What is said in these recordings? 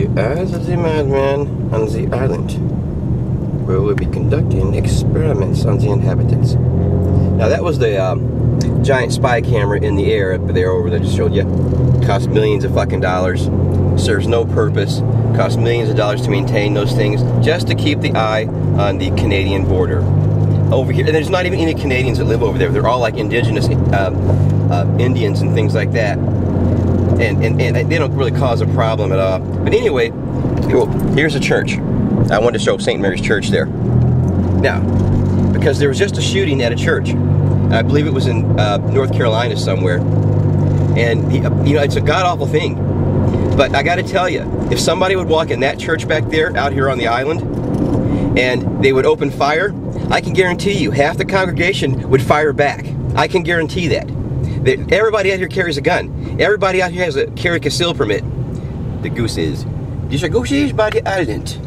the eyes of the madman on the island, where we'll be conducting experiments on the inhabitants. Now that was the giant spy camera in the air up there over there, just showed you. Cost millions of fucking dollars, serves no purpose, costs millions of dollars to maintain those things, just to keep the eye on the Canadian border. Over here, and there's not even any Canadians that live over there. They're all like indigenous Indians and things like that. And they don't really cause a problem at all. But anyway, here's a church. I wanted to show St. Mary's Church there. Now, because there was just a shooting at a church. I believe it was in North Carolina somewhere. And, you know, it's a god-awful thing. But I got to tell you, if somebody would walk in that church back there, out here on the island, and they would open fire, I can guarantee you, half the congregation would fire back. I can guarantee that. Everybody out here carries a gun. Everybody out here has a carry conceal permit. The gooses. These are gooses by the island.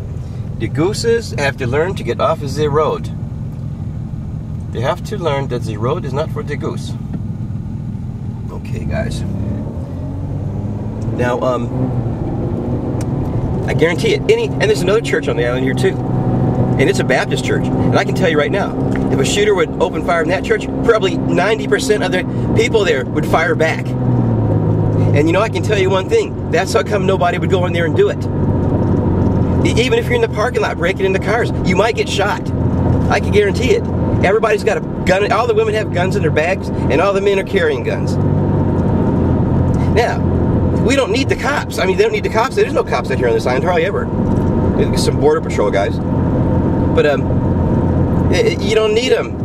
The gooses have to learn to get off of the road. They have to learn that the road is not for the goose. Okay, guys. Now, I guarantee it. And there's another church on the island here too. And it's a Baptist church. And I can tell you right now, if a shooter would open fire in that church, probably 90% of the people there would fire back. And you know, I can tell you one thing. That's how come nobody would go in there and do it. Even if you're in the parking lot breaking into cars, you might get shot. I can guarantee it. Everybody's got a gun. All the women have guns in their bags, and all the men are carrying guns. Now, we don't need the cops. I mean, they don't need the cops. There's no cops out here on this island, hardly ever. There's some border patrol guys. But, you don't need them.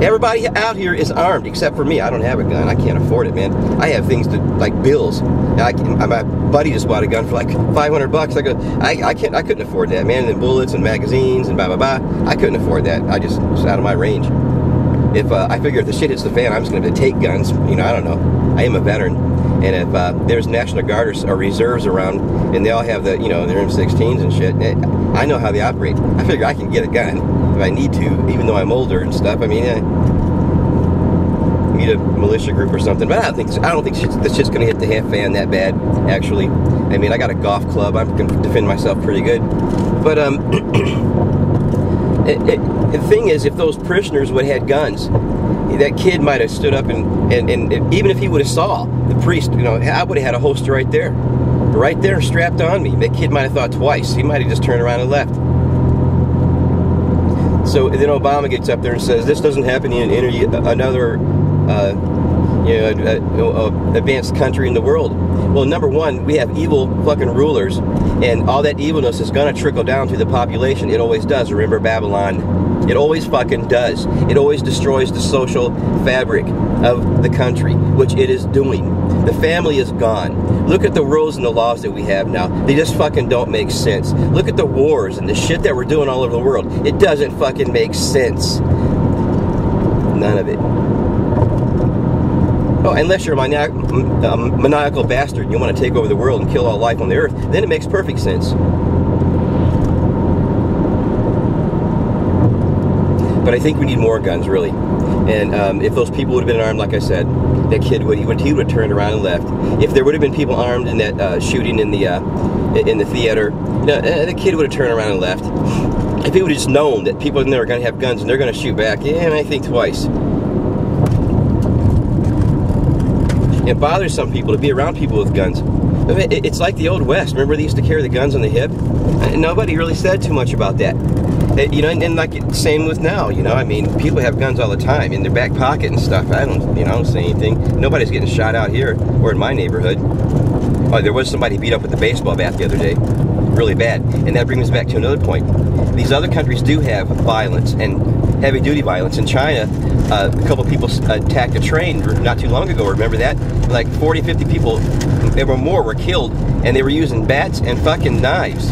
Everybody out here is armed, except for me. I don't have a gun. I can't afford it, man. I have things to, like bills. My buddy just bought a gun for like $500. I couldn't afford that, man. And bullets and magazines and blah, blah, blah. I couldn't afford that. It's out of my range. If, I figure if the shit hits the fan, I'm just going to take guns. You know, I don't know. I am a veteran. And if there's National Guard or reserves around, and they all have the, you know, their M16s and shit, I know how they operate. I figure I can get a gun if I need to, even though I'm older and stuff. I mean, meet a militia group or something. But I don't think this shit's gonna hit the half fan that bad. Actually, I mean, I got a golf club. I can defend myself pretty good. But the thing is, if those parishioners would have had guns, that kid might have stood up and even if he would have saw the priest, you know, I would have had a holster right there strapped on me. That kid might have thought twice. He might have just turned around and left. So then Obama gets up there and says, this doesn't happen in another advanced country in the world. Well, number one, we have evil fucking rulers, and all that evilness is gonna trickle down to the population. It always does. Remember Babylon. It always fucking does. It always destroys the social fabric of the country, which it is doing. The family is gone. Look at the rules and the laws that we have now. They just fucking don't make sense. Look at the wars and the shit that we're doing all over the world. It doesn't fucking make sense. None of it. Oh, unless you're a maniacal bastard and you want to take over the world and kill all life on the earth, then it makes perfect sense. But I think we need more guns, really. And if those people would have been armed, like I said, that kid he would have turned around and left. If there would have been people armed in that shooting in the theater, the kid would have turned around and left. If he would have just known that people in there are going to have guns and they're going to shoot back, yeah, I think twice. It bothers some people to be around people with guns. It's like the Old West. Remember they used to carry the guns on the hip? Nobody really said too much about that. You know, and like same with now, you know, I mean, people have guns all the time in their back pocket and stuff. I don't say anything. Nobody's getting shot out here or in my neighborhood. Oh, there was somebody beat up with a baseball bat the other day. Really bad. And that brings us back to another point. These other countries do have violence and heavy-duty violence. In China, a couple of people attacked a train not too long ago. Remember that? Like 40, 50 people, there were more, were killed, and they were using bats and fucking knives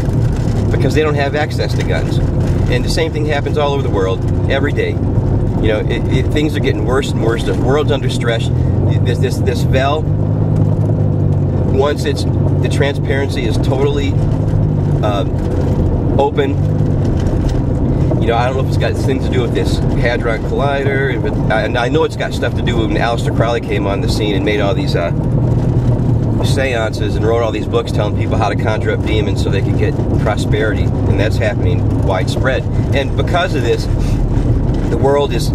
because they don't have access to guns. And the same thing happens all over the world, every day. You know, things are getting worse and worse. The world's under stress. This veil, once the transparency is totally open, you know, I don't know if it's got things to do with this Hadron Collider, and I know it's got stuff to do with when Aleister Crowley came on the scene and made all these seances and wrote all these books telling people how to conjure up demons so they could get prosperity, and that's happening widespread. And because of this, the world is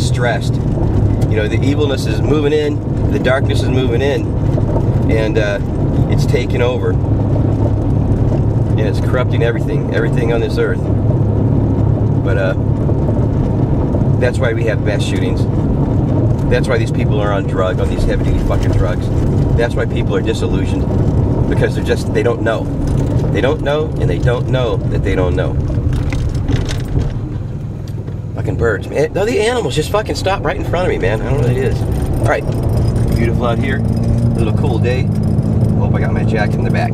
stressed. You know, the evilness is moving in, the darkness is moving in, and it's taking over. And it's corrupting everything on this earth. But that's why we have mass shootings. That's why these people are on these heavy-duty fucking drugs. That's why people are disillusioned, because they don't know. They don't know, and they don't know that they don't know. Fucking birds, man. No, the animals just fucking stop right in front of me, man. I don't know what it is. All right, beautiful out here. A little cool day. Hope I got my jacket in the back.